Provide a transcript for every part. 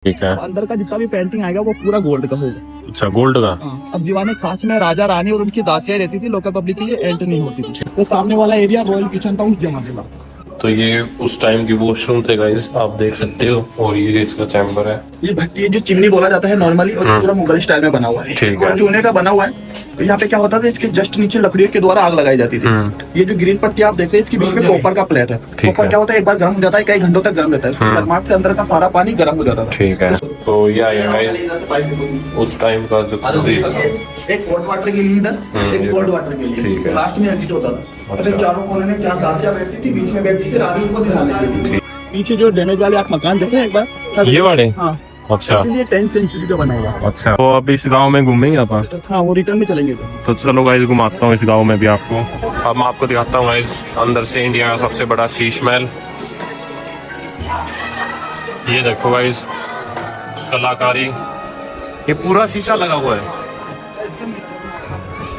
ठीक है। अंदर का जितना भी पेंटिंग आएगा वो पूरा गोल्ड का होगा। अच्छा, गोल्ड का। अब दीवाने खास में राजा रानी और उनकी दासियां रहती थी, लोकल पब्लिक के लिए एंट्री नहीं होती थी। तो सामने वाला एरिया रॉयल किचन था उस जमाने का। तो ये उस टाइम की वॉशरूम थे गाइस, आप देख सकते हो। और ये इसका चैम्बर है। ये भट्टी जो चिमनी बोला जाता है नॉर्मली, और पूरा मुगल स्टाइल में बना हुआ है। ठीक है। चूने का बना हुआ है। यहाँ पे क्या होता था, इसके जस्ट नीचे लकड़ियों के द्वारा आग लगाई जाती थी। ये जो ग्रीन पट्टी आप देख रहे हैं, इसके बीच में कॉपर का प्लेट है। कॉपर क्या होता है, एक बार गर्म हो जाता है, कई घंटों तक गर्म रहता है। गर्माहट से अंदर का सारा पानी गर्म हो जाता था। ठीक है। तो ये आया गाइस उस टाइम का जो एक हॉट वाटर के लिए इधर, एक कोल्ड वाटर के लिए। लास्ट में एग्जिट होता था। अच्छा। चारों कोने में 4 दासियां बैठती थी, बीच में बैठती थी रानी को दिलाने के लिए। पीछे जो डैमेज वाले आप मकान देख रहे हैं एक बार, ये वाले। हाँ। अच्छा, ये 10th सेंचुरी का बना हुआ। अच्छा। तो अब इस गांव में घूमेंगे अपन। हाँ, वो रिटर्न में चलेंगे। तो चलो गाइस घुमाता हूँ इस गांव में भी आपको। अब मैं आपको दिखाता हूँ गाइस अंदर से इंडिया का सबसे बड़ा शीश महल। ये देखो गाइस कलाकारी, ये पूरा शीशा लगा हुआ है।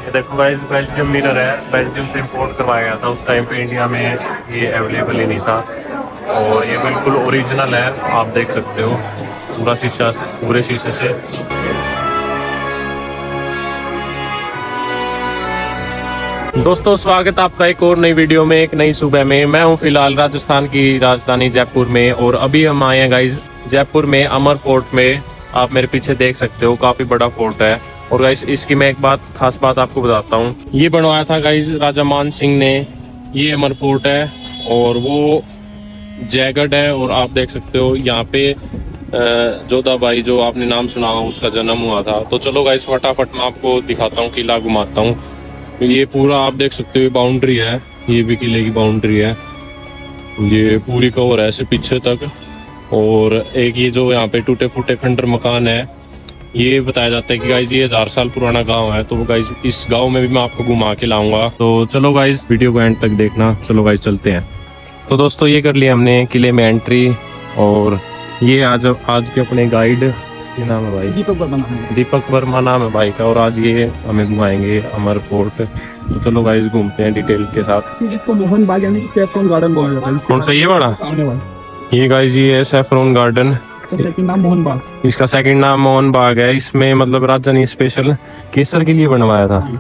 ये देखो गाइस बेल्जियम मिरर है, बेल्जियम से इंपोर्ट करवाया गया था। उस टाइम पे इंडिया में ये अवेलेबल ही नहीं था। और ये बिल्कुल ओरिजिनल है, आप देख सकते हो। पूरा शीशा, पूरे शीशे से। दोस्तों स्वागत आपका एक और नई वीडियो में, एक नई सुबह में। मैं हूं फिलहाल राजस्थान की राजधानी जयपुर में, और अभी हम आए हैं गाइस जयपुर में अमर फोर्ट में। आप मेरे पीछे देख सकते हो, काफी बड़ा फोर्ट है। और गाइस इसकी मैं एक खास बात आपको बताता हूँ। ये बनवाया था गाइस राजा मान सिंह ने। ये अमर फोर्ट है और वो जयगढ़ है। और आप देख सकते हो यहाँ पे जोधाबाई, जो आपने नाम सुना होगा, उसका जन्म हुआ था। तो चलो गाइस फटाफट मैं आपको दिखाता हूँ, किला घुमाता हूँ। ये पूरा आप देख सकते हो बाउंड्री है, ये भी किले की बाउंड्री है। ये पूरी कवर है ऐसे पीछे तक। और एक ये जो यहाँ पे टूटे फूटे खंडर मकान है, ये बताया जाता है कि गाइज ये 1000 साल पुराना गांव है। तो गाइज इस गांव में भी मैं आपको घुमा के लाऊंगा। तो चलो गाइज वीडियो को एंड तक देखना। चलो गाइज चलते हैं। तो दोस्तों ये कर लिया हमने किले में एंट्री। और ये आज के अपने गाइड, क्या नाम है भाई? दीपक वर्मा नाम है भाई का। और आज ये हमें घुमाएंगे अमर फोर्ट। तो चलो गाइज घूमते हैं डिटेल के साथ। इसको मोहन बाग यानी सैफरन गार्डन बोला जाता है। कौन सा ये बड़ा? ये गाइज ये है सैफरन गार्डन। सेकंड नाम मोहन बाग। इसका सेकंड नाम मोहन बाग है। इसमें मतलब राजा ने स्पेशल केसर के लिए बनवाया था,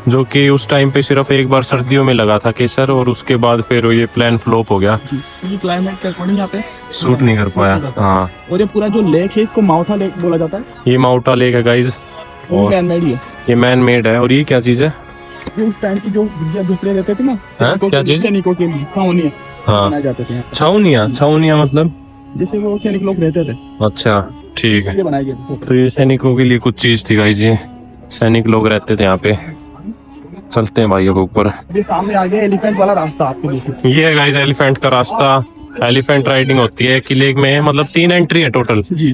जो कि उस टाइम पे सिर्फ एक बार सर्दियों में लगा था केसर। और उसके बाद फिर ये प्लान फ्लॉप हो गया, ये क्लाइमेट के अकॉर्डिंग यहाँ पे सूट नहीं कर पाया। हाँ। और ये पूरा जो लेक है इसको माउथा लेक बोला जाता है। ये माउटा लेक है गाइज, और मैन मेड है। ये मैन मेड है। और ये क्या चीज है? ये उस टाइम की जो झुपड़े रहते थे ना, क्या चीज? सैनिकों के लिए छावनी बनाए जाते थे। छावनिया? छावनिया मतलब जैसे वो सैनिक लोग रहते थे। अच्छा ठीक है। ये बनाए गए। तो ये सैनिकों के लिए कुछ चीज थी गाइज, ये सैनिक लोग रहते थे यहाँ पे। चलते हैं भाई अब ऊपर। ये सामने आ गया एलिफेंट वाला रास्ता आपको देखो। ये है गाइज एलिफेंट का रास्ता। एलिफेंट राइडिंग होती है किले में, मतलब 3 एंट्री है टोटल जी।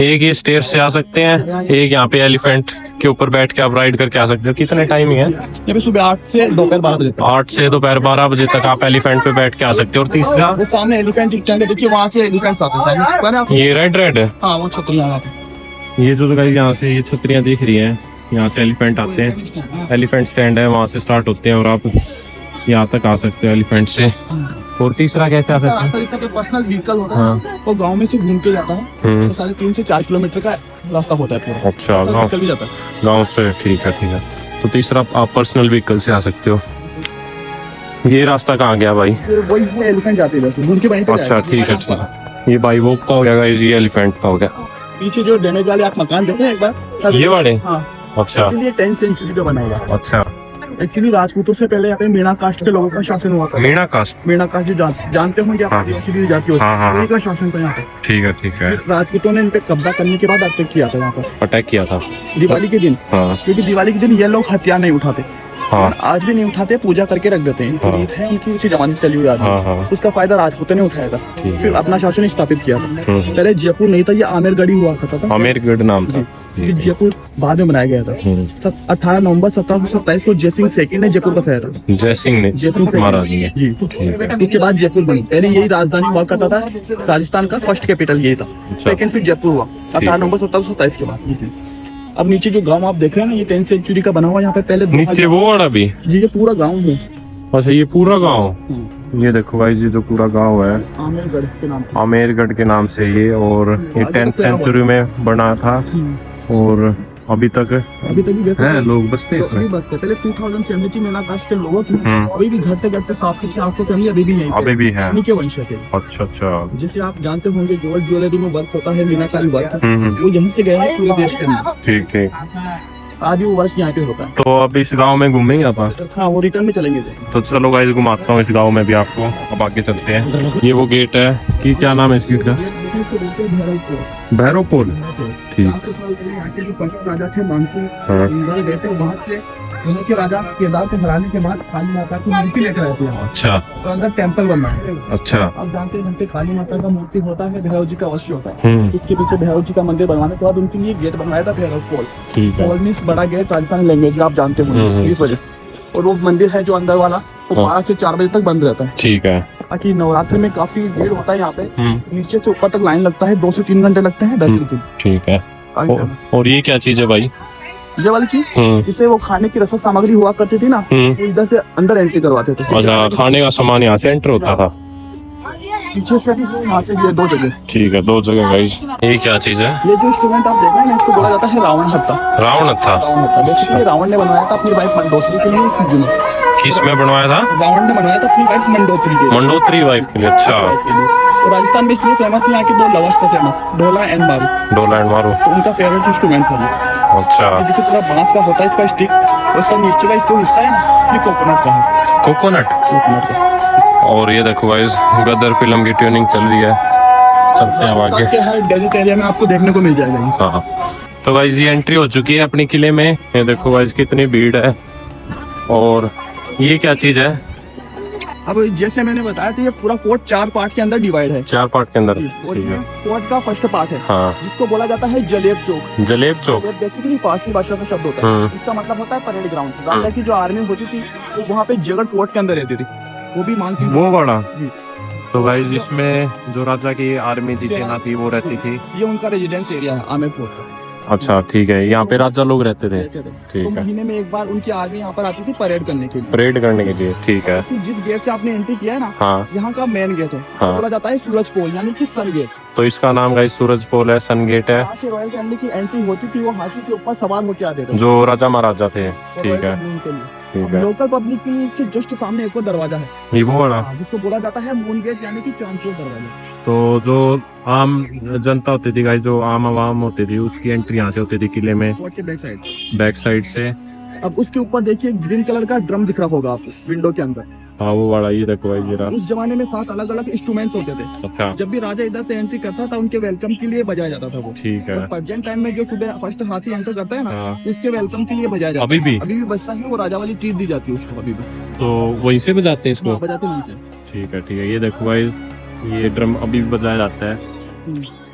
एक ये स्टेयर से आ सकते हैं, एक यहाँ पे एलिफेंट के ऊपर बैठ के आप राइड करके आ सकते हो। कितने टाइमिंग है? ये भी सुबह 8 से दोपहर 12 बजे तक। 8 से दोपहर 12 बजे तक आप एलिफेंट पे बैठ के आ सकते हो। और तीसरा वो सामने एलिफेंट स्टैंड है, देखिए वहाँ से एलिफेंट आते हैं। ये रेड है। हाँ, वो छतरियाँ। ये जो गाइस यहाँ से ये छतरियाँ दिख रही हैं, यहाँ से एलिफेंट आते हैं। एलिफेंट स्टैंड है, वहाँ से स्टार्ट होते हैं और आप यहाँ तक आ सकते हो एलिफेंट से। और तीसरा कैसे आ सकते हैं? पर्सनल व्हीकल होता है, वो गांव में से घूम के जाता है। तो 3.5 से 4 किलोमीटर का रास्ता होता है पूरा। अच्छा, गाँव भी जाता है गाँव से। ठीक है। तो तीसरा आप पर्सनल व्हीकल से आ सकते हो। ये रास्ता कहाँ गया भाई? वही एलिफेंट जाती है। अच्छा ठीक है। ये बाई वोक का हो गया, ये एलिफेंट का हो गया। पीछे जो डैमेज वाले आप मकान देख रहे हैं एक बार, ये वाले। हाँ। अच्छा, ये 10th सेंचुरी का बना हुआ। अच्छा। एक्चुअली राजपूतों से पहले यहाँ पे मीणा कास्ट के लोगों का शासन हुआ था। मीणा कास्ट जो जानते होंगे आप, आदिवासी भी जाति होती है, उन्हीं का शासन था यहाँ पे। ठीक है। राजपूतों ने इन पे कब्जा करने के बाद अटैक किया था यहाँ पर। अटैक किया था दिवाली के दिन। हाँ। क्योंकि दिवाली के दिन ये लोग हथियार नहीं उठाते। हाँ। आज भी नहीं उठाते, पूजा करके रख देते हैं। रीत है उनकी, उसी जमाने से चली हुई आ रही है। उसका फायदा राजपूतों ने उठाया था, फिर अपना शासन स्थापित किया था। पहले जयपुर नहीं था, ये आमेरगढ़ हुआ करता था। आमेरगढ़ नाम था। जयपुर बाद में बनाया गया था। 18 नवंबर 1727 को जयसिंह सेकंड ने जयपुर बसाया था। जयसिंह महाराज ने। जी। उसके बाद जयपुर बनी। पहले यही राजधानी हुआ करता था, राजस्थान का फर्स्ट कैपिटल यही था। सेकंड फिर जयपुर हुआ 18 नवंबर 1727 के बाद। अब नीचे जो गांव आप देख रहे हैं ना, ये 10th सेंचुरी का बना हुआ। यहाँ पे पहले नीचे वो वाला भी जी, ये पूरा गांव है। अच्छा, ये पूरा गांव। ये देखो भाई, ये जो पूरा गांव है आमेरगढ़ के नाम से। आमेरगढ़ के नाम से ये, और ये 10th सेंचुरी में बना था और अभी तक भी देखो है लोग बसते हैं इसमें। अभी बसते, पहले 2070 में ना कास्ट के लोगों की, अभी भी घटते घटते 700 फैमिली अभी भी यहीं पे अभी भी है। उन्हीं के वंश से। अच्छा अच्छा। जैसे आप जानते होंगे गोल्ड ज्वेलरी में वर्क होता है, मीनाकारी वर्क, वो यहीं से गया है पूरे देश के अंदर। ठीक ठीक। आज भी वो वर्क यहाँ पे होता है। तो अब इस गांव में घूमेंगे आप? हाँ, वो रिटर्न में चलेंगे। तो चलो गाइस, घुमाता हूँ इस गांव में भी आपको। अब आगे चलते हैं। ये वो गेट है कि क्या नाम है इस गेट का? भैरवपुर। ठीक। 700 साल पहले यहाँ के जो पटना राजा थे मानसिंह, हाँ। गए थे वहाँ से, वहाँ के राजा केदार को हराने के बाद काली माता की मूर्ति लेकर आए थे यहाँ। अच्छा तो अंदर टेम्पल बनना है। अच्छा। अब जानते हैं जहाँ पे काली माता का मूर्ति होता है, भैरव जी का अवश्य होता है। इसके पीछे भैरव जी का मंदिर बनवाने के बाद उनके लिए गेट बनवाया था, भैरव पोल। ठीक है। पोल मीन्स बड़ा गेट, राजस्थान लैंग्वेज आप जानते होंगे इस वजह। और वो मंदिर है जो अंदर वाला, वो 12 से 4 बजे तक बंद रहता है। ठीक है। बाकी नवरात्रि में काफी भीड़ होता है यहाँ पे, नीचे से ऊपर तक लाइन लगता है, 2 से 3 घंटे लगते हैं दर्शन के लिए। ठीक है। और ये क्या चीज है भाई? ये वाली चीज, जिससे वो खाने की रसद सामग्री हुआ करती थी ना, वो इधर से अंदर एंट्री करवाते थे। अच्छा, खाने का सामान यहाँ से एंटर होता था? पीछे से भी यहाँ से ये 2 जगह। ठीक है, 2 जगह गाइस। ये क्या चीज है? ये जो इंस्ट्रूमेंट आप देख रहे हैं इसको बोला जाता है रावण हत्था। रावण हत्था। रावण हत्था बेसिकली रावण ने बनाया था अपनी वाइफ मंडोत्री के लिए। किस में बनवाया था? रावण ने बनाया था अपनी वाइफ मंडोत्री के लिए। मंडोत्री वाइफ के लिए। अच्छा। और राजस्थान में इसलिए फेमस है, यहाँ के 2 लवस का फेमस, ढोला एंड मारू। ढोला एंड मारू, तो उनका फेवरेट इंस्ट्रूमेंट था ये। अच्छा। देखिए पूरा बांस का होता है इसका स्टिक, और इसका नीचे का जो हिस्सा है ना, ये कोकोनट का है। कोकोनट का। और ये देखो गाइस, गदर फिल्म की ट्यूनिंग चल रही है। चलते हैं आगे। हर डेजर्ट एरिया में आपको देखने को मिल जाएगा ये। हाँ। तो गाइस ये एंट्री हो चुकी है अपने किले में। ये देखो गाइस कितनी भीड़ है। और ये क्या चीज है? अब जैसे मैंने बताया था, ये पूरा कोर्ट 4 पार्ट के अंदर डिवाइड है। 4 पार्ट के अंदर। और ठीक ये है। कोर्ट का फर्स्ट पार्ट है, हाँ। जिसको बोला जाता है जलेब चौक। जलेब चौक। ये बेसिकली फारसी भाषा का शब्द होता है। इसका मतलब होता है परेड ग्राउंड। राजा की जो आर्मी होती थी वो वहाँ पे जगड़ फोर्ट के अंदर रहती थी, वो भी मानसिंह। वो बड़ा। जी। तो गाइस इसमें जो राजा की आर्मी थी, सेना थी, वो रहती थी। ये उनका रेजिडेंस एरिया है आमेर फोर्ट का। अच्छा ठीक है, यहाँ पे राजा लोग रहते थे। तो ठीक है। महीने में एक बार उनकी आर्मी यहाँ पर आती थी परेड करने के लिए। परेड करने के लिए। ठीक है। तो जिस गेट से आपने एंट्री किया है ना, हाँ। यहाँ का मेन गेट है, हाँ। बोला जाता है सूरज पोल यानी कि सन गेट। तो इसका नाम गाइस सूरज पोल है, सन गेट है। यहाँ से रॉयल फैमिली की एंट्री होती थी, वो हाथी के ऊपर सवार होकर आते थे, जो राजा महाराजा थे। ठीक है। ठीक है। लोकल पब्लिक के लिए इसके जस्ट सामने एक और दरवाजा है, ये वो वाला, जिसको बोला जाता है मून गेट यानी कि चांदपुर दरवाजा। तो जो आम जनता होती थी गाइस, जो आम आवाम होती थी, उसकी एंट्री यहाँ से होती थी किले में, फोर्ट के बैक साइड से। अब उसके ऊपर देखिए ग्रीन कलर का ड्रम दिख रहा होगा आपको विंडो के अंदर। हाँ वो वाला, ये देखो भाई, ये रहा। उस जमाने में 7 अलग अलग इंस्ट्रूमेंट्स होते थे। अच्छा। जब भी राजा इधर से एंट्री करता था, उनके वेलकम के लिए बजाया जाता था वो। ठीक है। प्रेजेंट टाइम में जो सुबह फर्स्ट हाथी एंटर करता है ना, हाँ। उसके वेलकम के लिए बजाया जाता है। अभी भी बजता है, वो राजा वाली ट्रीट दी जाती है उसको अभी भी। तो वहीं से बजाते हैं इसको? हाँ, बजाते वहीं से। ठीक है ठीक है। ये देखो भाई, ये ड्रम अभी भी बजाया जाता है।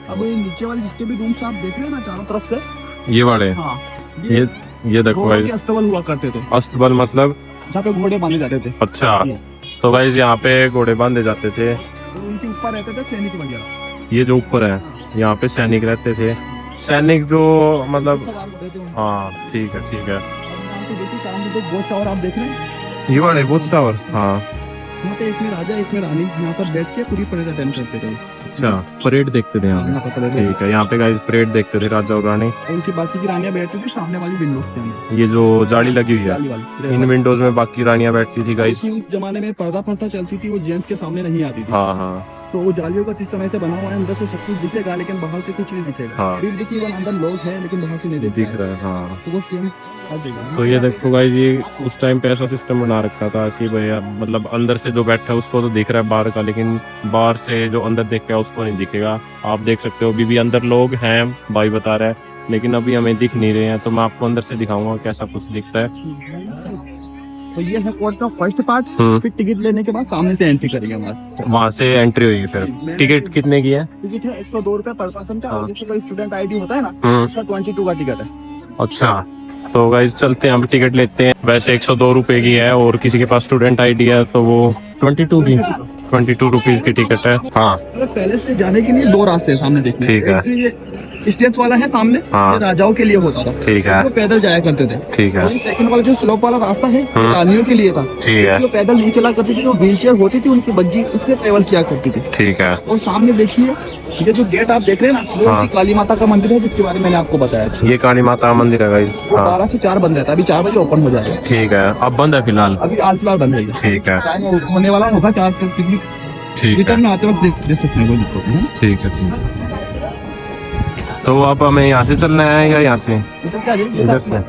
अब ये नीचे वाले जितने भी रूम्स आप देख रहे हैं ना चारों तरफ से, ये वाले। हाँ, ये देखो घोड़ों भाई, के अस्तबल हुआ करते थे, अस्तबल मतलब? जहाँ पे घोड़े बांधे जाते थे। अच्छा। तो भाई यहाँ पे घोड़े बांधे जाते थे, और उनके ऊपर रहते थे सैनिक वगैरह। ये जो ऊपर है, यहाँ पे सैनिक रहते थे। सैनिक जो मतलब, सवार होते थे उनके। हाँ ठीक है ठीक है। यहाँ पे देखिए सामने 2 वॉच टावर आप देख रहे हैं, ये वाले वॉच टावर। हाँ। यहाँ पे एक में राजा एक में रानी यहाँ पर बैठ के पूरी परेड अटेंड करते थे। अच्छा, परेड देखते थे यहाँ यहाँ पे। पर परेड ठीक है, यहाँ पे गाइस परेड देखते थे राजा और रानी। और उनकी बाकी की रानियां बैठती थी सामने वाली विंडोज के अंदर, ये जो जाली लगी हुई है, जाली वाली। इन विंडोज में बाकी रानियां बैठती थी गाइस। उस जमाने में पर्दा पर्दा चलती थी, वो जेंट्स के सामने नहीं आती थी। हाँ हाँ। तो वो जालियों का सिस्टम ऐसे बना हुआ है, अंदर से सब कुछ दिखेगा लेकिन बाहर से कुछ नहीं दिखेगा। हाँ। अभी देखिए वो अंदर लोग हैं लेकिन बाहर से नहीं दिख दिख रहा है। हाँ। तो वो सेम हर जगह। तो ये देखो गाइस, ये उस टाइम पे ऐसा सिस्टम बना रखा था कि भैया मतलब अंदर से जो बैठा है उसको तो दिख रहा है बाहर का, लेकिन बाहर से जो अंदर देख रहा है उसको नहीं दिखेगा। आप देख सकते हो अभी भी अंदर लोग हैं, भाई बता रहा है, लेकिन अभी हमें दिख नहीं रहे हैं। तो मैं आपको अंदर से दिखाऊंगा कैसा कुछ दिखता है। तो ये है कोर्ट का फर्स्ट पार्ट। फिर टिकट लेने के बाद सामने से एंट्री करेंगे वहाँ से एंट्री हुई। फिर टिकट कितने की है? टिकट है 102 रुपए पर पर्सन का। हाँ। और जैसे कोई स्टूडेंट आईडी होता है ना, उसका 22 का टिकट है। अच्छा। तो गाइस चलते हैं, हम टिकट लेते हैं। वैसे 102 रुपए की है, और किसी के पास स्टूडेंट आईडी है तो वो 22 रुपीज की टिकट है। हाँ। पैलेस से जाने के लिए 2 रास्ते हैं सामने देखने। ठीक है। एक स्टेप्स वाला है सामने, हाँ। ये राजाओं के लिए होता था। ठीक है। वो पैदल जाया करते थे। ठीक है। सेकंड वाला जो स्लोप वाला रास्ता है, ये रानियों के लिए था। ठीक है। जो पैदल नहीं चला करती थी, जो व्हील चेयर होती थी उनकी बग्गी उससे ट्रेवल किया करती थी। ठीक है। और सामने देखिए, ये जो गेट आप देख रहे हैं ना, वो उनकी काली माता का मंदिर है, जिसके बारे में मैंने आपको बताया था। ये काली माता का मंदिर है गाइस। वो हाँ 12 से 4 बंद रहता है, अभी 4 बजे ओपन हो जाएगा। ठीक है, अब बंद है फिलहाल। अभी आज फिलहाल बंद है। ठीक है। टाइम होने वाला होगा 4 से। ठीक है। रिटर्न में आते वक्त देख सकते हैं, कोई दिक्कत नहीं है। ठीक है। ठीक है, तो अब हमें यहाँ से चलना है या यहाँ से? इधर से।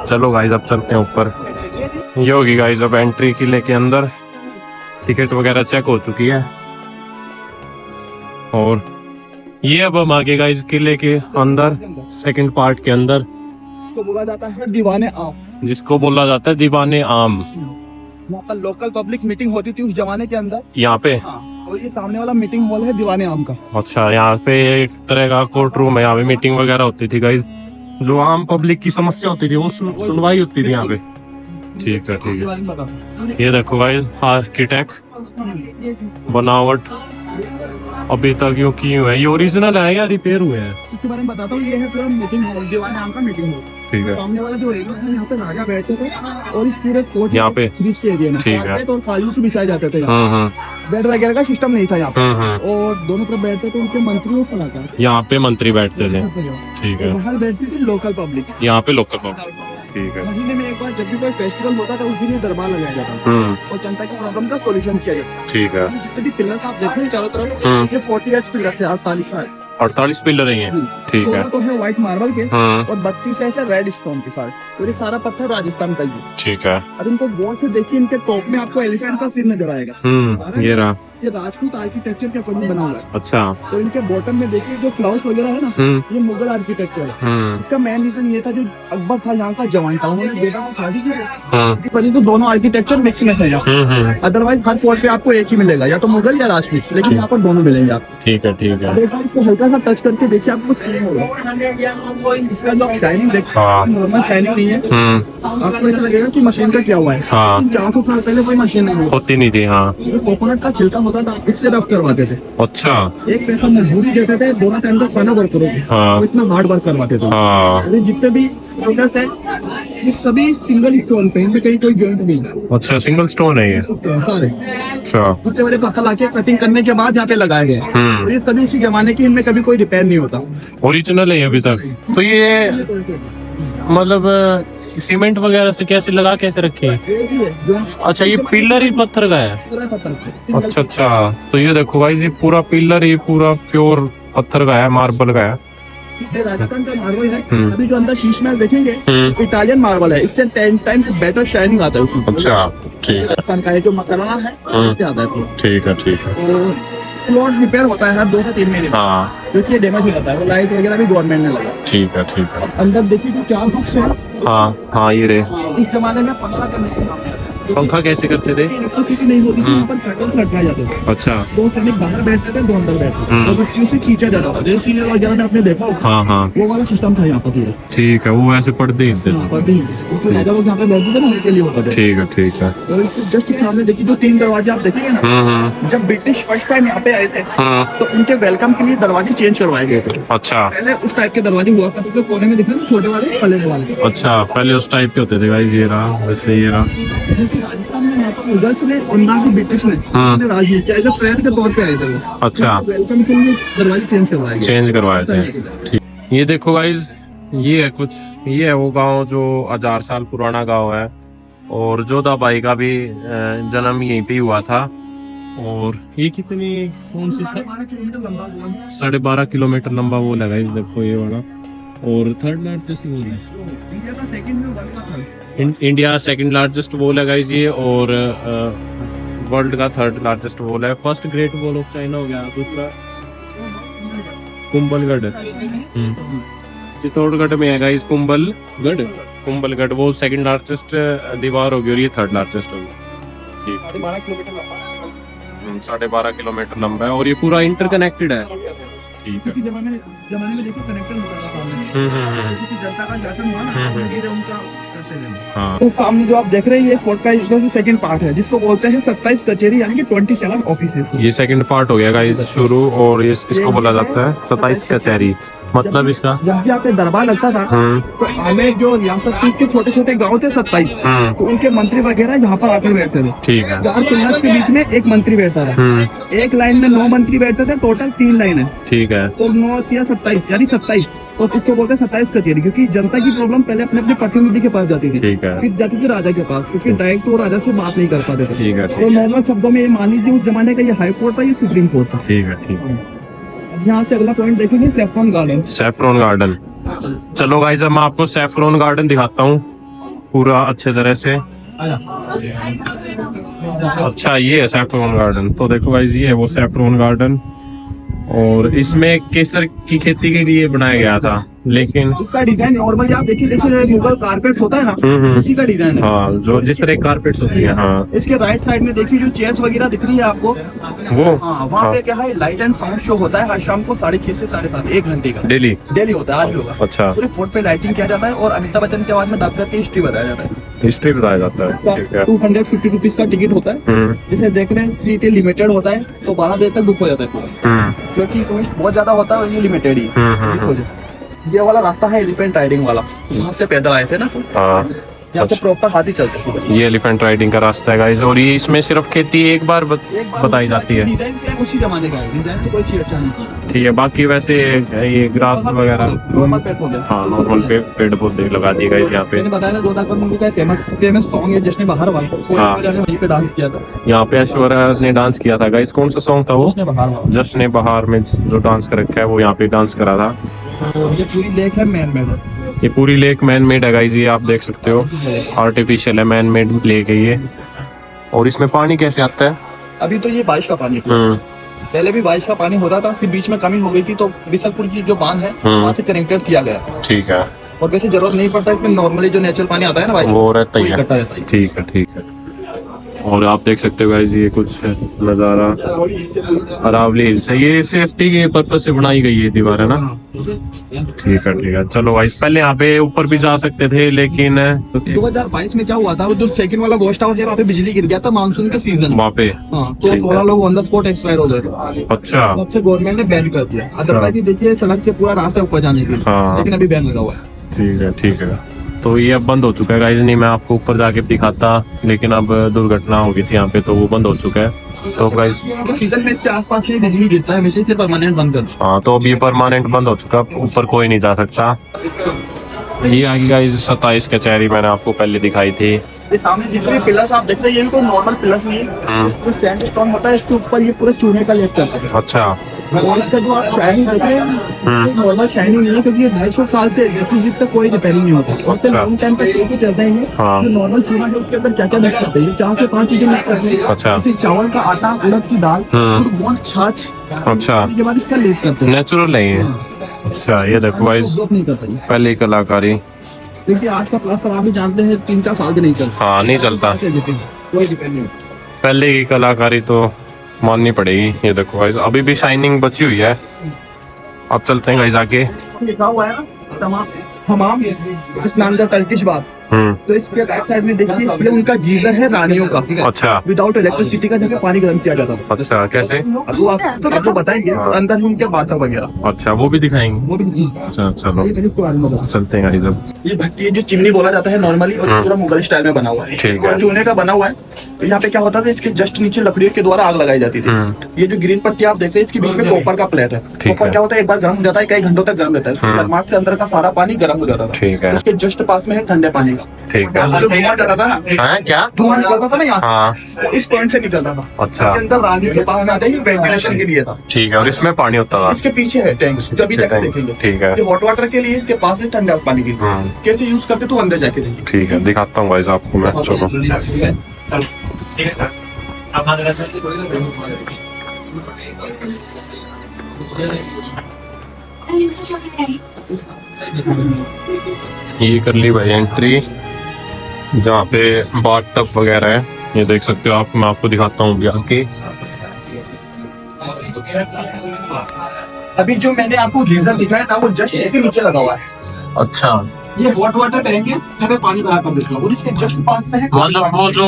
चलो गाइस अब चलते हैं ऊपर। ये होगी गाइस अब एंट्री किले के अंदर। टिकट वगैरह चेक हो चुकी है और ये अब हम आगे गाइस किले के अंदर सेकंड पार्ट के अंदर, तो बोला जाता है दीवाने आम, जिसको बोला जाता है दीवाने आम। वहाँ पर लोकल पब्लिक मीटिंग होती थी उस जमाने के अंदर। यहाँ पे और ये सामने वाला मीटिंग हॉल है दीवाने आम का। अच्छा, यहाँ पे एक तरह का कोर्ट रूम है, यहाँ पे मीटिंग वगैरह होती थी गाइस। जो आम पब्लिक की समस्या होती थी वो सुनवाई होती थी यहाँ पे। ठीक है। ठीक है, ये देखो गाइस आर्किटेक्ट बनावट अभी तक यूं की हुई है। ये ओरिजिनल है या रिपेयर हुए हैं? इसके बारे में बताता हूँ। ये है पूरा मीटिंग हॉल, दीवाने आम का मीटिंग हॉल। ठीक है। सामने वाला जो एरिया है, यहाँ पे राजा बैठते थे और इस पूरे कोर्ट यहाँ पे बीच के एरिया में ठीक है। कारपेट और कालीन से बिछाए जाते थे। बेड वगैरह का सिस्टम नहीं था यहाँ पे। और दोनों तरफ बैठते थे उनके मंत्री और सलाहकार। यहाँ पे मंत्री बैठते थे। ठीक है। बाहर बैठती थी लोकल पब्लिक। यहाँ पे लोकल पब्लिक। ठीक है। महीने में एक बार जब भी कोई फेस्टिवल होता था, उस दिन ये दरबार लगाया जाता था और जनता की प्रॉब्लम का सॉल्यूशन किया जाता था। ठीक है। ये जितने भी पिलर्स आप देख रहे हैं चारों तरफ, ये 40 पिलर थे, 48 साल। 48 पिलर हैं। ठीक है। 16 तो है व्हाइट मार्बल के और 32 ऐसे रेड स्टोन के साथ। और ये सारा पत्थर राजस्थान का ही है। ठीक है। अब इनको गौर से देखिए, इनके टॉप में आपको एलिफेंट का सिर नजर आएगा। ये रहा। ये राजपूत आर्किटेक्चर के अकॉर्डिंग बना हुआ है। अच्छा। तो इनके बॉटम में देखिए जो फ्लावर्स वगैरह है ना, ये मुगल आर्किटेक्चर है। इसका मेन रीजन ये था, जो अकबर था यहाँ का जवान था, उन्होंने बेटा को शादी की बनी, तो दोनों आर्किटेक्चर मिक्स में थे यहाँ। अदरवाइज हर फोर्ट पे आपको एक ही मिलेगा, या तो मुगल या राजपूत, लेकिन यहाँ पर दोनों मिलेंगे आपको। ठीक है। ठीक है। अब एक बार इसको हल्का सा टच करके देखिए, आपको कुछ नहीं होगा। इसका जो शाइनिंग देखिए, नॉर्मल शाइनिंग नहीं है। आपको ऐसा लगेगा कि मशीन का क्या हुआ है। 400 साल पहले कोई मशीन नहीं होती नहीं थी। हाँ, कोकोनट का छिलका होता था, इससे रफ करवाते थे। अच्छा। एक पैसा मजदूरी देते थे, दोनों टाइम का खाना वर्क करोगे, तो इतना हार्ड वर्क करवाते थे। ये जितने भी बिल्डर्स हैं, ये सभी सिंगल स्टोन पे, इनमें कहीं कोई जॉइंट नहीं है। अच्छा, सिंगल स्टोन है ये? सारे अच्छा। जितने बड़े पत्थर लाके कटिंग करने के बाद यहाँ पे लगाए गए, तो ये सभी इसी जमाने की, इनमें कभी कोई रिपेयर नहीं होता। ओरिजिनल है अभी तक। तो ये मतलब सीमेंट वगैरह से कैसे लगा, कैसे रखे? अच्छा, ये पिलर ही पत्थर का है? अच्छा अच्छा। तो ये देखो भाई, ये पूरा पिलर ही पूरा प्योर पत्थर का है, मार्बल का है। राजस्थान का मार्बल है। अभी जो अंदर शीश महल देखेंगे, इटालियन मार्बल है, इससे 10 टाइम्स बेटर शाइनिंग आता है उसमें। अच्छा, ठीक। राजस्थान का है जो मकराना है, उससे आता है। ठीक है। ठीक है। प्लॉट रिपेयर होता है हर 2 से 3 महीने में, क्योंकि ये डैमेज हो जाता है। वो लाइट वगैरह भी गवर्नमेंट ने लगा। ठीक है। ठीक है। अंदर देखिए जो 4 बुक्स हैं। हाँ, ये रे। उस जमाने में पंखा करने के काम में आता है। पंखा कैसे करते थे? इलेक्ट्रिसिटी नहीं होती थी, वहाँ पर कर्टन्स लटकाए जाते थे। अच्छा। 2 सैनिक बाहर बैठते थे, 2 अंदर बैठते थे, और रस्सियों से खींचा जाता था, जैसे सीरियल वगैरह में आपने देखा होगा। हाँ, वो वाला सिस्टम था यहाँ पर पूरा। ठीक है। वो ऐसे पढ़ते ही थे। तो राजा लोग यहाँ पे बैठते थे ना, उनके लिए होता था। ठीक है। ठीक है। और इसके जस्ट सामने देखिए जो 3 दरवाजे आप देखेंगे ना, जब ब्रिटिश फर्स्ट टाइम यहाँ पे आए थे, तो उनके वेलकम के लिए दरवाजे चेंज करवाए गए थे। अच्छा। पहले उस टाइप के दरवाजे हुआ करते थे, कोने में दिख रहे थे, छोटे वाले पलट वाले। अच्छा, पहले उस टाइप के होते थे भाई। ये रहा, वैसे ये रहा। राजस्थान में यहाँ पर मुगल्स ने और ना ही ब्रिटिश ने राजनीति किया, एज अ फ्रेंड के तौर पे आए थे वो। अच्छा। वेलकम के लिए दरवाजे चेंज करवाए थे। ठीक। ये देखो गाइस, ये है कुछ, ये है वो गांव जो 1000 साल पुराना गांव है, और जोधाबाई का भी जन्म यहीं पे हुआ था। और ये कितनी, कौन सी, 12 किलोमीटर लंबा गोल है। 12.5 किलोमीटर लंबा वो लगा। इस देखो ये वाला, और 3rd लार्जेस्ट वो है इंडिया का सेकंड है, वर्ल्ड का 3rd। India 2nd largest wall है गाइस ये, और वर्ल्ड का 3rd लार्जेस्ट वॉल है। First great wall of China हो गया, दूसरा कुंभलगढ़। चित्तौड़गढ़ में है गाइस कुंभलगढ़। वो 2nd लार्जेस्ट दीवार होगी, और ये 3rd लार्जेस्ट होगी। 12.5 किलोमीटर लंबा, 12.5 किलोमीटर लंबा है, और ये पूरा इंटरकनेक्टेड है। ठीक है। इसी जमाने में देखो कनेक्टर होता था सामने। किसी जनता का शासन हुआ ना, ये उनका करते रहे। तो सामने जो आप देख रहे हैं, ये फोर्ट का जो 2nd पार्ट है, जिसको बोलते हैं 27 कचेरी, यानी कि 27 ऑफिसेस। ये 2nd पार्ट हो गया गाइस शुरू, और ये इसको बोला जाता है 27 कचहरी। मतलब इसका जब भी यहाँ पे दरबार लगता था तो हमें जो रियासत के छोटे छोटे गाँव थे 27, तो उनके मंत्री वगैरह यहाँ पर आकर बैठते थे। ठीक है। 4 पिलर्स के बीच में एक मंत्री बैठता था। एक लाइन में 9 मंत्री बैठते थे, टोटल 3 लाइन है। ठीक है। तो 9 या 27 यानी 27, तो इसको बोलते हैं 27 कचेरी, क्योंकि जनता की प्रॉब्लम पहले अपने अपने प्रतिनिधि के पास जाती थी, ठीक है। फिर जाती थी राजा के पास, क्योंकि डायरेक्ट वो राजा से बात नहीं कर पाते थे। ठीक है। तो नॉर्मल शब्दों में ये मान लीजिए उस जमाने का ये हाई कोर्ट था, ये सुप्रीम कोर्ट था। ठीक है। ठीक है। अब यहाँ से अगला पॉइंट देखेंगे सैफरन गार्डन। Saffron garden. चलो गाइस अब मैं आपको सैफरन गार्डन दिखाता हूँ पूरा अच्छे तरह से। अच्छा ये है सैफरन गार्डन। तो देखो गाइस ये है वो सैफरन गार्डन, और इसमें केसर की खेती के लिए बनाया गया था, लेकिन इसका डिजाइन नॉर्मली आप देखिए जैसे मुगल कारपेट होता है ना, उसी का डिजाइन है। हाँ जो जिस तरह कारपेट्स होती है। हाँ इसके राइट साइड में देखिए जो चेयर्स वगैरह दिख रही है आपको, वो हाँ वहाँ पे क्या है, लाइट एंड साउंड शो होता है हर शाम को 6:30 से 7:30, 1 घंटे का डेली होता है, आज भी होगा। अच्छा। पूरे फोर्ट पे लाइटिंग किया जाता है और अमिताभ बच्चन के आवाज में डब करके हिस्ट्री बताया जाता है। हिस्ट्री बताया जाता है। ठीक है। 250 रुपीज का टिकट होता है। जैसे देख रहे हैं सीटें लिमिटेड होता है, तो 12 बजे तक बुक हो जाता है, क्योंकि टूरिस्ट बहुत ज्यादा होता है और ये लिमिटेड ही है। ये वाला रास्ता है एलिफेंट राइडिंग वाला, जहाँ से पैदल आए थे ना, यहाँ से प्रॉपर हाथी चलते हैं। ये एलिफेंट राइडिंग का रास्ता है गाइस, और ये इसमें सिर्फ खेती एक बार बताई जाती है। डिजाइन सेम उसी जमाने का है, डिजाइन से कोई छेड़छाड़ नहीं की। ठीक है। बाकी वैसे ये ग्रास वगैरह नॉर्मल पेड़ पौधे। हाँ नॉर्मल पेड़ पौधे लगा दिए गए यहाँ पे। मैंने बताया ना 2 लाख मूवी का फेमस सॉन्ग है जश्न बहार वाला, हाँ। ने वहीं पे डांस किया था। यहाँ पे ऐश्वर्या ने डांस किया था गाइस। कौन सा सॉन्ग था वो? जश्न बहार वाला। जश्न बहार में जो डांस कर रखा है वो यहाँ पे डांस करा था। और ये पूरी लेक है मैन मेड। ये पूरी लेक मैन मेड है गाइस, ये आप देख सकते हो, आर्टिफिशियल है, मैन मेड लेक है ये। और इसमें पानी कैसे आता है? अभी तो ये बारिश का पानी है, पहले भी बारिश का पानी होता था, फिर बीच में कमी हो गई थी, तो बिसलपुर की जो बांध है वहाँ से कनेक्टेड किया गया। ठीक है। और वैसे जरूरत नहीं पड़ता, इसमें नॉर्मली जो नेचुरल पानी आता है ना भाई, वो रहता ही है। इकट्ठा रहता है। ठीक है। ठीक है। और आप देख सकते हो गाइस ये कुछ नजारा अरावली हिल्स है, ये सेफ्टी के पर्पज से बनाई गई है दीवार है ना। ठीक है। ठीक है। चलो गाइस पहले यहाँ पे ऊपर भी जा सकते थे, लेकिन 2022 में क्या हुआ था, वो जो सेकंड वाला गोस्ट हाउस है वहाँ पे बिजली गिर गया था मानसून के सीजन में। वहाँ पे हाँ, तो 16 लोग ऑन द स्पॉट एक्सपायर हो गए थे। अच्छा। तब से गवर्नमेंट ने बैन कर दिया। अदरवाइज देखिए सड़क से पूरा रास्ता ऊपर जाने के लिए, हाँ। लेकिन अभी बैन लगा हुआ है। ठीक है। ठीक है। तो ये अब बंद हो चुका है गाइस, नहीं मैं आपको ऊपर जाके दिखाता, लेकिन अब दुर्घटना हो गई थी यहाँ पे तो वो बंद हो चुका है। तो गाइस सीजन में इसके आसपास से बिजली गिरता है, हमेशा से परमानेंट बंद कर दिया। हाँ तो अब ये परमानेंट बंद हो चुका, ऊपर कोई नहीं जा सकता। ये आगे गाइस 27 कचहरी मैंने आपको पहले दिखाई थी। ये सामने जितने भी पिलर्स आप देख रहे हैं, ये भी कोई नॉर्मल पिलर्स नहीं है। जो सैंडस्टोन होता है इसके ऊपर ये पूरे चूने का लेप करता है। अच्छा। और इसका जो आप शाइनिंग देख रहे हैं, नॉर्मल शाइनिंग नहीं है, क्योंकि ये 250 साल से इसका कोई रिपेयरिंग नहीं होता। और अच्छा। लॉन्ग टाइम तक कैसे चलता है ये, हाँ। जो नॉर्मल चूना है उसके अंदर क्या क्या मिक्स करते हैं, 4 से 5 चीजें मिक्स करते हैं। अच्छा। जैसे चावल का आटा, उड़द की दाल, गोंद, छाछ, अच्छा। उसके बाद इसका लेप करते हैं। नेचुरल है ये। अच्छा ये देखो गाइस उपयोग नहीं करता ये। पहले कलाकारी। देखिए आज का प्लास्टर आप भी जानते हैं 3-4 साल भी नहीं चलता। हाँ नहीं चलता, कोई डिपेंड नहीं। पहले की कलाकारी तो माननी पड़ेगी। ये देखो गाइस अभी भी शाइनिंग बची हुई है। अब चलते हैं गाइस आगे। लिखा हुआ है हमाम स्नान का टर्किश बात, तो इसके बैक साइड में देखिए ये उनका गीजर है रानियों का। अच्छा। विदाउट इलेक्ट्रिसिटी का, जैसे पानी गर्म किया जाता था। अच्छा कैसे? अब वो आपको बताएंगे, अंदर ही उनके बाटा वगैरह। अच्छा वो भी दिखाएंगे। वो भी अच्छा चलो ये मेरे को आगे बता। चलते हैं गाइस अब। ये भट्टी है जो चिमनी बोला जाता है नॉर्मली, और पूरा मुगल स्टाइल में बना हुआ है। ठीक है। और चूने का बना हुआ है। तो यहाँ पे क्या होता था, इसके जस्ट नीचे लकड़ियों के द्वारा आग लगाई जाती थी। ये जो ग्रीन पट्टी आप देख रहे हैं, इसके बीच में कॉपर का प्लेट है। कॉपर क्या होता है, एक बार गर्म हो जाता है, कई घंटों तक गर्म रहता है, गर्माहट से अंदर का सारा पानी गर्म हो जाता था। ठीक है। उसके जस्ट पास में है ठंडे पानी का। ठीक है। जो धुआं जाता था ना, हाँ क्या धुआं निकलता था ना यहाँ, हाँ वो इस पॉइंट से निकलता था। अच्छा। इसके अंदर रानियों के बाहर आ जाए, वेंटिलेशन के लिए था। ठीक है। और इसमें पानी होता था? इसके पीछे है टैंक, जो अभी तक देखेंगे। ठीक है। ये हॉट वाटर के लिए, इसके पास है ठंडा पानी के लिए। कैसे यूज करते तो अंदर जाके देखिए। ठीक है दिखाता हूँ गाइस आपको मैं। चलो ठीक है सर, आप आगे रखते ये कर ली भाई एंट्री, जहाँ पे बाथ टब वगैरह है। ये देख सकते हो आप, मैं आपको दिखाता हूँ आगे। अभी जो मैंने आपको गीजर दिखाया था वो जस्ट इसके नीचे लगा हुआ है। अच्छा ये हॉट वाटर टैंक है, यहाँ पे पानी भरा कर देता है, और इसके जस्ट पास में है मतलब वो जो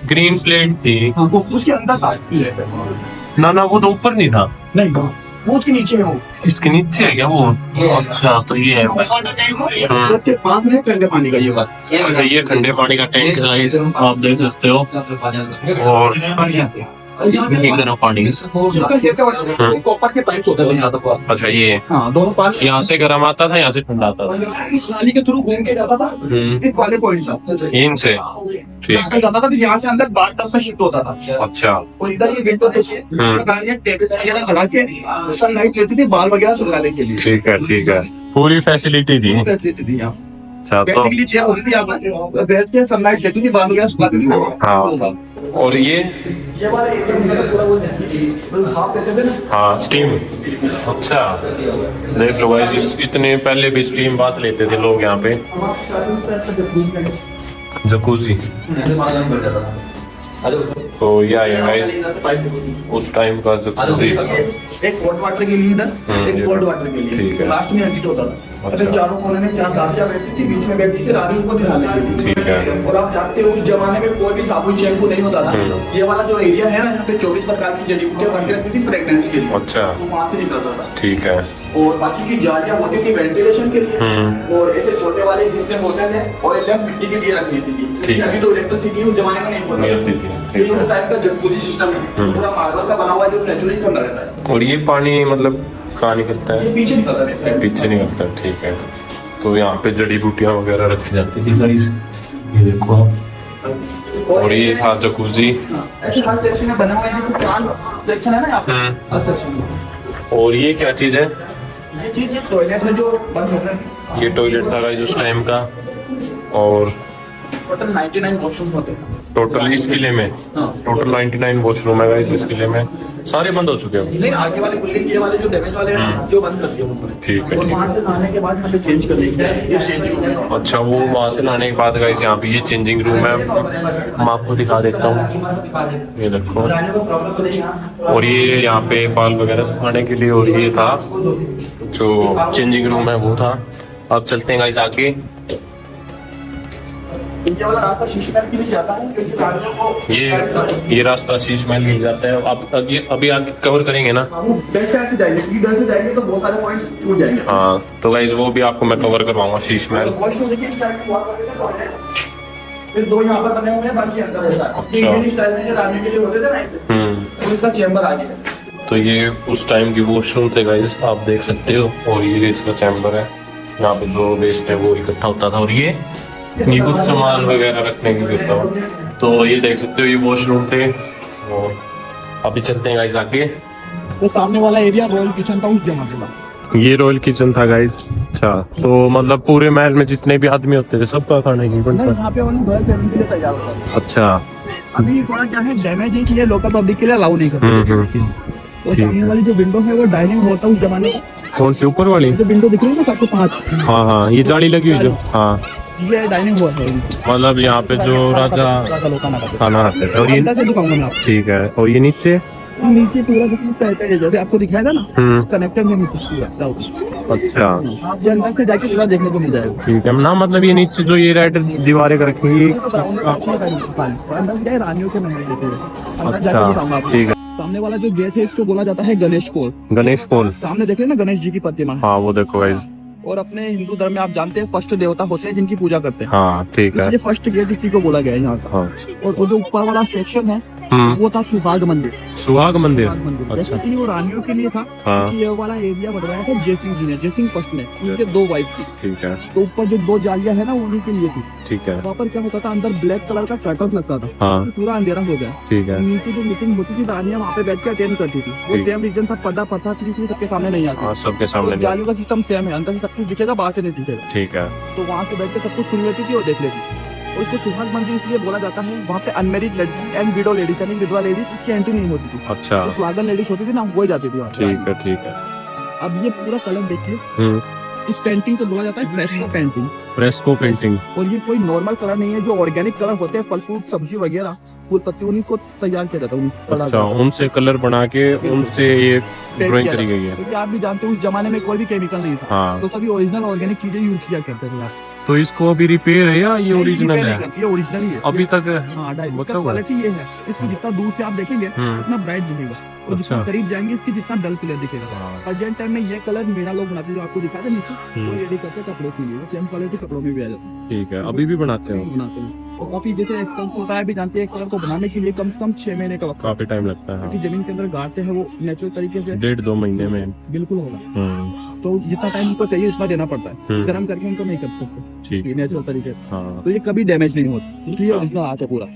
ग्रीन प्लेट थी, हाँ, वो उसके अंदर था। ना वो तो ऊपर नहीं था। नहीं, वो उसके नीचे है वो। इसके नीचे है क्या वो? अच्छा तो ये है। वाटर टैंक है, और उसके पास में ठंडे पानी का ये बात। अच्छा ये ठंडे पानी का टैंक है गाइस, आप देख सकते हो। और ये गर्म पानी। उसका ये क्या होता है, कॉपर के पाइप होते हैं। अच्छा ये हाँ, दोनों पानी यहाँ से गर्म आता था, यहाँ से ठंडा आता था। इस नाली के थ्रू घूम के जाता था इस वाले पॉइंट से। इनसे ठीक यहाँ जाता था, फिर यहाँ से अंदर बाथ टब से शिफ्ट होता था। अच्छा और इधर ये विंडो देखिए, टेबल वगैरह लगा के सनलाइट लेती थी बाल वगैरह सुखाने के लिए। ठीक है ठीक है, पूरी फैसिलिटी थी। फैसिलिटी थी यहाँ। अच्छा तो बैठने के लिए चेयर होती थी यहाँ पर, बैठ के सनलाइट लेती थी, बाल वगैरह सुखाती थी। हाँ, और ये वाला एरिया मेरा पूरा वो भाप लेते थे ना। हाँ स्टीम। अच्छा देख लो गाइस, इतने पहले भी स्टीम बाथ लेते थे लोग यहाँ पे। जकूजी तो ये आया गाइस उस टाइम का जकूजी। एक हॉट वाटर के लिए इधर, एक कोल्ड वाटर के ठीक लिए। है। लास्ट में एग्जिट होता था। अच्छा। फिर चारों कोने में 4 दासियां बैठती थी, बीच में बैठती थी रानी को दिखाने के लिए। ठीक है। और आप जानते हो उस जमाने में कोई भी साबुन शैम्पू नहीं होता था। ये वाला जो एरिया है ना, यहाँ पे 24 प्रकार की जड़ी बूटियां बन के रखती थी फ्रेग्रेंस के लिए। अच्छा तो वहां से निकलता था। ठीक है। और बाकी की जालियां होती थी वेंटिलेशन के लिए। और ऐसे छोटे वाले जितने होते थे ऑयल लैंप मिट्टी के लिए रखनी थी। क्योंकि अभी तो इलेक्ट्रिसिटी उस जमाने में नहीं होती थी। उस टाइप का जकूजी सिस्टम है, पूरा मार्बल का बना हुआ है जो नेचुरली ठंडा रहता है। और ये पानी मतलब कहाँ निकलता है? ये पीछे निकलता है, पीछे निकलता है। ठीक है। तो यहाँ पे जड़ी बूटियां वगैरह रखी जाती थी गाइस, ये देखो आप। और ये था जकूजी। ऐसे हर सेक्शन में बना हुआ है, जैसे 4 सेक्शन है ना यहाँ पे, हर सेक्शन में। और ये क्या चीज है? ये चीज ये टॉयलेट है जो बंद होता है। ये टॉयलेट था गाइस उस टाइम का। और टोटल 99 वॉशरूम होते हैं। टोटल इस किले में टोटल 99 वॉशरूम है गाइस इस किले में। सारे बंद हो चुके हैं। नहीं, आगे वाले बिल्डिंग ये वाले जो डैमेज वाले हैं जो बंद कर दिए उन्होंने। ठीक है और ठीक वहाँ है। से आने के बाद यहाँ पे चेंज कर देंगे, ये चेंजिंग रूम है। अच्छा वो वहां से लाने के बाद गाइस यहाँ पे ये चेंजिंग रूम है, मैं आपको दिखा देता हूँ। ये देखो। और ये यहाँ पे बाल वगैरह सुखाने के लिए, और ये था जो चेंजिंग रूम है वो था। अब चलते हैं गाइस आगे। ये वाला रास्ता शीशे महल के लिए जाता है, क्योंकि रानियों को ये रास्ता शीश महल मिल जाता है। अब अभी आगे कवर करेंगे ना। वो इधर से ऐसे जाएंगे, इधर से जाएंगे तो बहुत सारे पॉइंट छूट जाएंगे। हाँ तो गाइस वो भी आपको मैं कवर करवाऊंगा शीश महल। वॉशरूम देखिए इस टाइप के वहाँ पर टॉयलेट, फिर 2 यहाँ पर बने हुए हैं, बाकी अंदर होता है। अच्छा। इंडियन स्टाइल में जो रानियों के लिए होते थे ना ऐसे, तो इसका चेंबर आ गया है। तो ये उस टाइम की वॉशरूम थे गाइस, आप देख सकते हो। और ये इसका चैम्बर है, यहाँ पे जो वेस्ट है वो इकट्ठा होता था। और ये कुछ सामान वगैरह रखने के लिए था। तो ये देख सकते हो ये वॉशरूम थे। और अभी चलते हैं गाइस आगे। तो सामने वाला एरिया रॉयल किचन था उस जमाने का। ये रॉयल किचन था गाइस। अच्छा तो मतलब पूरे महल में जितने भी आदमी होते थे सबका खाने की नहीं, यहाँ पे ओनली रॉयल फैमिली के लिए तैयार होता था। अच्छा। अभी ये थोड़ा क्या है, डैमेज है कि ये लोकल पब्लिक के लिए अलाउ नहीं करते। तो सामने वाली जो विंडो है वो डाइनिंग हॉल था उस जमाने का। कौन सी ऊपर वाली? जो विंडो दिख रही है ना सबको 5, हाँ हाँ ये जाली लगी हुई जो। हाँ ये डाइनिंग हॉल है। मतलब यहाँ पे जो राजा लोकाना का खाना खाते थे। और ये अंदर से दिखाऊंगा मैं आपको। ठीक है। और ये नीचे नीचे पूरा जैसे आपको दिखाएगा ना कनेक्टर में नीचे पूरा। अच्छा आप ये अंदर से जाके पूरा देखने को मिल जाएगा। ठीक है ना, मतलब ये नीचे जो ये रेड दीवारें कर रखी है। अंदर जाए रानियों के महल देखे अंदर अच्छा जाके दिखाऊंगा आपको। ठीक है। सामने वाला जो गेट है इसको बोला जाता है गणेश पोल। गणेश पोल। सामने देख रहे हैं ना गणेश जी की प्रतिमा। हाँ वो देखो गाइस। और अपने हिंदू धर्म में आप जानते हैं फर्स्ट देवता होते हैं जिनकी पूजा करते हैं। हाँ ठीक है। ये फर्स्ट गेट इसी को बोला गया है यहाँ का। हाँ। और वो जो ऊपर वाला सेक्शन है वो था सुहाग मंदिर। सुहाग मंदिर। अच्छा। अच्छा। बेसिकली वो रानियों के लिए था। हाँ। ये वाला एरिया बनवाया था जय सिंह जी ने, जय सिंह फर्स्ट ने। उनके 2 वाइफ थी। ठीक है। तो ऊपर जो 2 जालियां है ना वो उन्हीं के लिए थी। ठीक है। वहाँ पर क्या होता था, अंदर ब्लैक कलर का कर्टन लगता था। हाँ पूरा अंधेरा हो गया। ठीक है। नीचे जो मीटिंग होती थी रानियां वहाँ पे बैठ के अटेंड करती थी। वो ठीक। सेम रीजन था, पर्दा प्रथा थी, सबके सामने नहीं आती। हाँ सबके सामने नहीं। जालियों का सिस्टम सेम है, अंदर से सब कुछ दिखेगा, बाहर से नहीं दिखेगा। ठीक है। तो वहाँ से बैठ के सब कुछ सुन लेती थी और देख लेती थी। और इसको सुहाग मंदिर इसलिए बोला जाता है, वहाँ से अनमेरिड लड़की एंड विडो लेडीज यानी विधवा लेडीज की एंट्री नहीं होती थी। अच्छा जो सुहागन लेडीज होती थी ना वो ही जाती थी वहाँ। ठीक है। ठीक है। अब ये पूरा कलर देखिए, इस पेंटिंग को बोला जाता है फ्रेस्को पेंटिंग। Fresco painting. और ये कोई नॉर्मल कलर नहीं है, जो ऑर्गेनिक कलर होते हैं फल फ्रूट सब्जी वगैरह फूल पत्ती उन्हीं को तैयार किया जाता है। अच्छा उनसे कलर बना के उनसे ये ड्राइंग करी गई है। क्योंकि आप भी जानते हो उस जमाने में कोई भी केमिकल नहीं था। हाँ तो सभी ओरिजिनल ऑर्गेनिक चीजें यूज किया करते थे। तो इसको अभी रिपेयर है या ये ओरिजिनल है? ये ओरिजिनल ही है अभी तक? हाँ, इसका मतलब क्वालिटी ये है, इसको जितना दूर से आप देखेंगे उतना ब्राइट दिखेगा। तो जितना अच्छा। करीब जाएंगे इसकी जितना डल क्लियर दिखेगा। हाँ। प्रेजेंट टाइम में ये कलर मेरा लोग बनाते हैं जो आपको दिखा था नीचे, वो रेडी करते हैं कपड़ों के लिए, सेम क्वालिटी कपड़ों में भी आ जाता है, ठीक है, अभी भी बनाते हो? बनाते हैं। और काफी जैसे एक्सपेंस होता है, भी जानते हैं, एक कलर को बनाने के लिए कम से कम 6 महीने का वक्त, काफी टाइम लगता है। क्योंकि हाँ। जमीन के अंदर गाड़ते हैं वो नेचुरल तरीके से 1.5-2 महीने में। बिल्कुल होगा। हम्म, तो जितना टाइम उनको चाहिए उतना देना पड़ता है, हम्म। गर्म करके उनको नहीं कर सकते ठीक। ये नेचुरल तरीके से, हाँ। तो ये कभी डैमेज नहीं होता, इसलिए इतना आता है पूरा।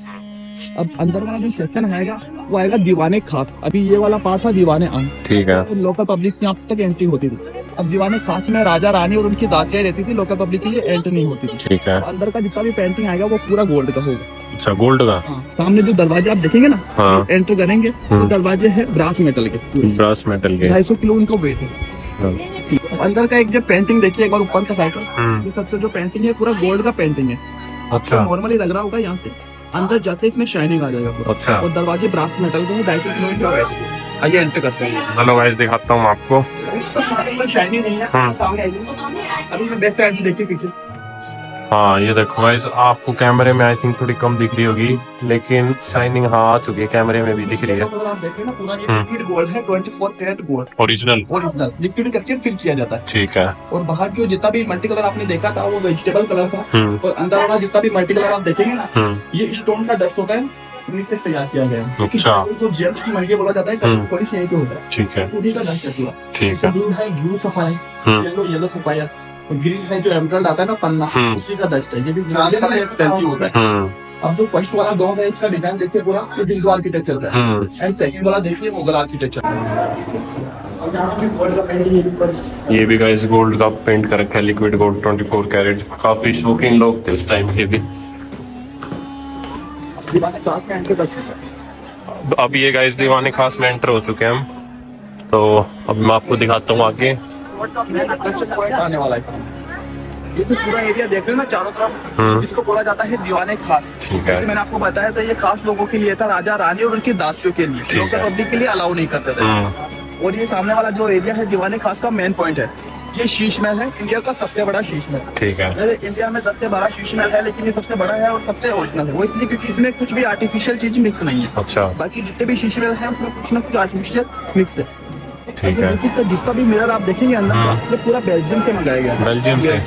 अब अंदर वाला जो सेक्शन आएगा वो आएगा दीवाने खास। अभी ये वाला पार्ट था दीवाने आम, ठीक है। तो लोकल पब्लिक यहाँ तक एंट्री होती थी। अब दीवाने खास में राजा रानी और उनकी दासियां रहती थी, लोकल पब्लिक के लिए एंट्री नहीं होती थी। ठीक है। अंदर का जितना भी पेंटिंग आएगा वो पूरा गोल्ड का होगा। अच्छा, गोल्ड का? सामने जो दरवाजे आप देखेंगे ना, हाँ। एंटर करेंगे तो दरवाजे है ब्रास मेटल के पूरे, ब्रास मेटल के। 250 किलो उनको वेट है। हाँ। अंदर का एक जो पेंटिंग देखिए एक बार ऊपर का साइड, हम्म, ये सबसे जो पेंटिंग है पूरा गोल्ड का पेंटिंग है। अच्छा नॉर्मली लग रहा होगा यहाँ से, अंदर जाते इसमें शाइनिंग आ जाएगा पूरा। अच्छा। और दरवाजे ब्रास मेटल के हैं, 250 किलो का वेट है। आइए एंटर करते हैं। चलो गाइस दिखाता हूँ आपको। शाइनिंग नहीं है, हाँ। सामने आइए। अभी मैं बैक साइड देखिए पीछे, हाँ ये देखो गाइस, आपको कैमरे में आई थिंक थोड़ी कम दिख रही होगी, लेकिन शाइनिंग हाँ आ चुकी है, कैमरे में भी दिख रही है। अगर आप देखें ना पूरा ये लिक्विड गोल्ड है, 24 carat gold original. Original liquid करके फिल किया जाता है। ठीक है। और बाहर जो जितना भी मल्टी कलर आपने देखा था वो वेजिटेबल कलर था, हम्म, और अंदर वाला जितना भी मल्टी कलर आप देखेंगे ना, हम्म, ये स्टोन का डस्ट होता है, उन्हीं से तैयार किया गया है। अच्छा। जो जेम्स की मंडी बोला जाता है, थोड़ी सी यही होता है, ठीक है, उन्हीं का डस्ट है पूरा। ठीक है। ब्लू है, ब्लू सफाई, हम्म, येलो सफाई, ग्रीन है जो एमरल्ड आता है ना पन्ना, उसी का डस्ट है। ये भी ज्यादा एक्सपेंसिव होता है। हम्म, अब जो फर्स्ट वाला डोम है इसका डिजाइन देखिए पूरा ये हिंदू आर्किटेक्चर का है, हम्म। एंड सेकंड वाला देखिए मुगल आर्किटेक्चर। अब यहाँ पे गोल्ड का पेंटिंग है ऊपर। ये भी गाइस गोल्ड का पेंट कर रखा है, लिक्विड गोल्ड 24 कैरेट। काफी शौकीन लोग थे उस टाइम के भी। दीवाने क्लास का एंटर कर चुका है। अब ये गाइस दीवाने खास में एंटर हो चुके हैं हम, तो अब मैं आपको दिखाता हूँ आगे। का मेन अट्रैक्शन पॉइंट आने वाला है। ये तो पूरा एरिया देख रहे हो ना चारों तरफ, इसको बोला जाता है दीवाने खास। ठीक है। जैसे मैंने आपको बताया था ये खास लोगों के लिए था, राजा रानी और उनकी दासियों के लिए, ठीक लोकल है। पब्लिक के लिए अलाउ नहीं करते थे। और ये सामने वाला जो एरिया है दीवाने खास का मेन पॉइंट है, ये शीश महल है, इंडिया का सबसे बड़ा शीश महल। ठीक है। वैसे इंडिया में 10 से 12 शीश महल है, लेकिन ये सबसे बड़ा है और सबसे ओरिजिनल है। वो इसलिए क्योंकि इसमें कुछ भी आर्टिफिशियल चीज मिक्स नहीं है। अच्छा, बाकी जितने भी शीश महल है उसमें कुछ ना कुछ आर्टिफिशियल मिक्स है। ठीक है। इसका जितना भी मिरर आप देखेंगे अंदर का, ये पूरा बेल्जियम से मंगाया गया है। बेल्जियम से?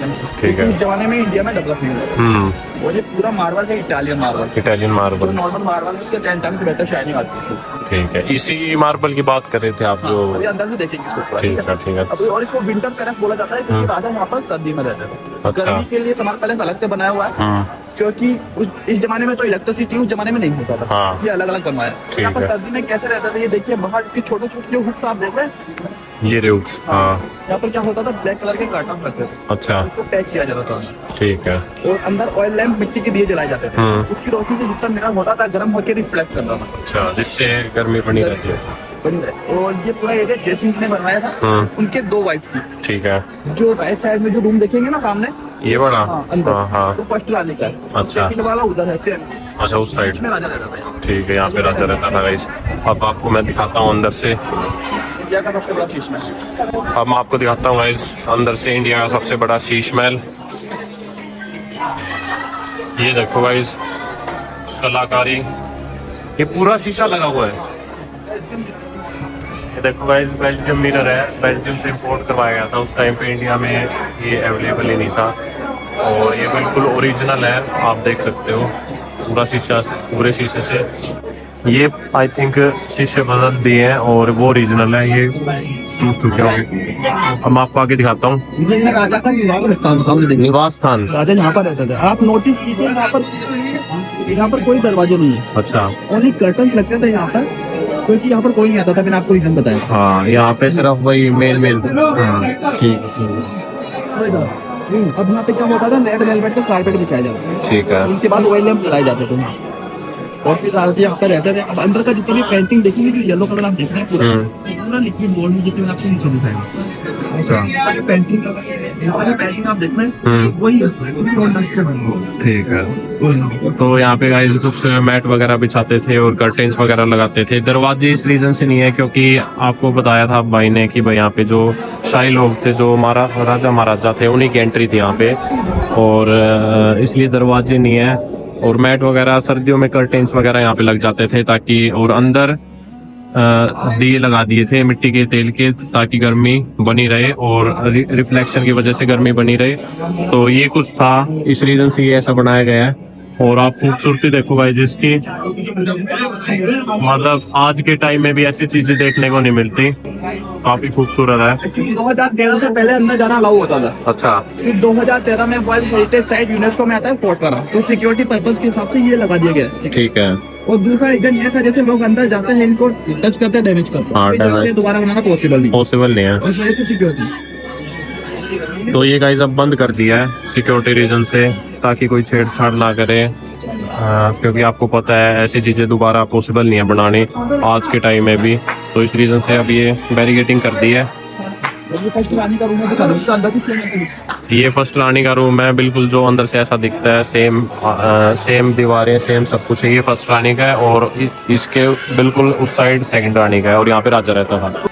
ठीक है। इस जमाने में इंडिया में डेवलप नहीं हुआ। और ये पूरा मार्बल है, इटालियन मार्बल। इटालियन जो मार्बल। नॉर्मल मार्बल है उसके 10 टाइम्स बेटर शाइनिंग आती है। ठीक है, इसी मार्बल की बात कर रहे थे आप जो। अभी अंदर से देखेंगे इसको पूरा, ठीक है, ठीक है। अब और इसको विंटर पैलेस बोला जाता है क्योंकि राजा यहाँ पर सर्दी में रहते थे। अच्छा। गर्मी के लिए समर पैलेस अलग से बनाया हुआ है, क्योंकि इस जमाने में तो इलेक्ट्रिसिटी उस जमाने में नहीं होता था। हाँ। ये अलग अलग बनवाया। ठीक यहाँ पर है। सर्दी में कैसे रहता था ये देखिए, बाहर के छोटे छोटे जो हुक्स आप देख रहे हैं, ये रेउक्स। हाँ, यहाँ पर क्या होता था, ब्लैक कलर के कार्टन रखते थे, अच्छा, उसको पैक किया जाता था। ठीक है। और अंदर ऑयल लैंप मिट्टी के दिए जलाए जाते थे, उसकी रोशनी से जितना मिनरल होता था गर्म होकर रिफ्लेक्ट करता था। अच्छा, जिससे गर्मी बनी रहती है। और ये पूरा एरिया जयसिंह ने बनवाया था, उनके 2 वाइफ थी। ठीक है। जो राइट साइड में जो रूम देखेंगे ना सामने, ये बड़ा? अंदर हाँ, हाँ। वो फर्स्ट रानी का है। अच्छा। सेकंड वाला उधर है, सेम अच्छा, उस साइड। इसमें राजा रहता था। ठीक है, यहाँ पे राजा रहता था गाइस। अब आपको मैं दिखाता हूँ अंदर से। इंडिया का सबसे बड़ा शीश महल। अब मैं आपको दिखाता हूँ गाइस अंदर से इंडिया का सबसे बड़ा शीश महल। ये देखो गाइस, कलाकारी, ये पूरा शीशा लगा हुआ है। ये देखो गाइस, बेल्जियम मिरर है, बेल्जियम से इंपोर्ट करवाया गया था। उस टाइम पे इंडिया में ये अवेलेबल ही नहीं था, और ये बिल्कुल ओरिजिनल है, आप देख सकते हो। पूरा शीशा, पूरे शीशे से। ये आई थिंक शीशे बदल दिए हैं और वो ओरिजिनल है, ये टूट चुके होंगे। अब मैं आपको आगे दिखाता हूँ। ये राजा का निवास स्थान, सामने देखिए निवास स्थान। राजा यहाँ पर रहते थे। आप नोटिस कीजिए यहाँ पर कोई दरवाजे नहीं है, अच्छा। ओनली कर्टन लगते थे यहाँ पर, क्योंकि यहाँ पर कोई नहीं आता था। मैंने आपको रीजन बताया। हाँ, यहाँ पे सिर्फ वही मेल मेल। ठीक है। अब यहाँ पे क्या होता था, रेड वेलवेट का कारपेट बिछाया जाता था। ठीक है। उसके बाद ऑयल लैंप जलाए जाते थे वहाँ, और फिर राजा यहाँ पे रहते थे। अब अंदर का जितनी भी पेंटिंग देखेंगे, जो येलो कलर आप देख रहे हैं पूरा लिक्विड गोल्ड में, जितने आपको नीचे दिखाएगा पेंटिंग आप देख रहे हैं वही डस्ट के बने हुए। ठीक है। तो यहाँ पे गाइस कुछ मैट वगैरह बिछाते थे और कर्टेन्स वगैरह लगाते थे। दरवाजे इस रीजन से नहीं है क्योंकि आपको बताया था भाई ने कि भाई यहाँ पे जो शाही लोग थे, जो राजा महाराजा थे, उन्हीं की एंट्री थी यहाँ पे, और इसलिए दरवाजे नहीं है। और मैट वगैरह सर्दियों में कर्टेन्स वगैरह यहाँ पे लग जाते थे ताकि, और अंदर दिए लगा दिए थे मिट्टी के तेल के, ताकि गर्मी बनी रहे और रिफ्लेक्शन की वजह से गर्मी बनी रहे। तो ये कुछ था, इस रीजन से ये ऐसा बनाया गया है। और आप खूबसूरती देखो गाइस इसकी, मतलब आज के टाइम में भी ऐसी चीजें देखने को नहीं मिलती, काफी खूबसूरत है। 2013 से पहले अंदर जाना अलाउ होता था। अच्छा, फिर 2013 में वर्ल्ड हेरिटेज साइट यूनेस्को में आता है फोर्ट का, तो सिक्योरिटी पर्पज के हिसाब से ये लगा दिया गया है। ठीक है। और दूसरा रीजन ये था, जैसे लोग अंदर जाते हैं इनको टच करते हैं, डैमेज करते हाँ, हैं, तो ये दोबारा बनाना पॉसिबल नहीं, पॉसिबल नहीं है। उस वजह से सिक्योरिटी। तो ये गाइस अब बंद कर दिया है सिक्योरिटी रीजन से, ताकि कोई छेड़छाड़ ना करे, क्योंकि आपको पता है ऐसी चीजें दोबारा पॉसिबल नहीं है बनानी आज के टाइम में भी। तो इस रीजन से अब ये बैरिकेटिंग कर दी है। ये फर्स्ट रानी का रूम है, दिखा दूं, अंदर से सेम है। ये फर्स्ट रानी का रूम है, बिल्कुल जो अंदर से ऐसा दिखता है, सेम दीवारें, सेम सब कुछ है। ये फर्स्ट रानी का है और इसके बिल्कुल उस साइड सेकंड रानी का है, और यहाँ पे राजा रहता था।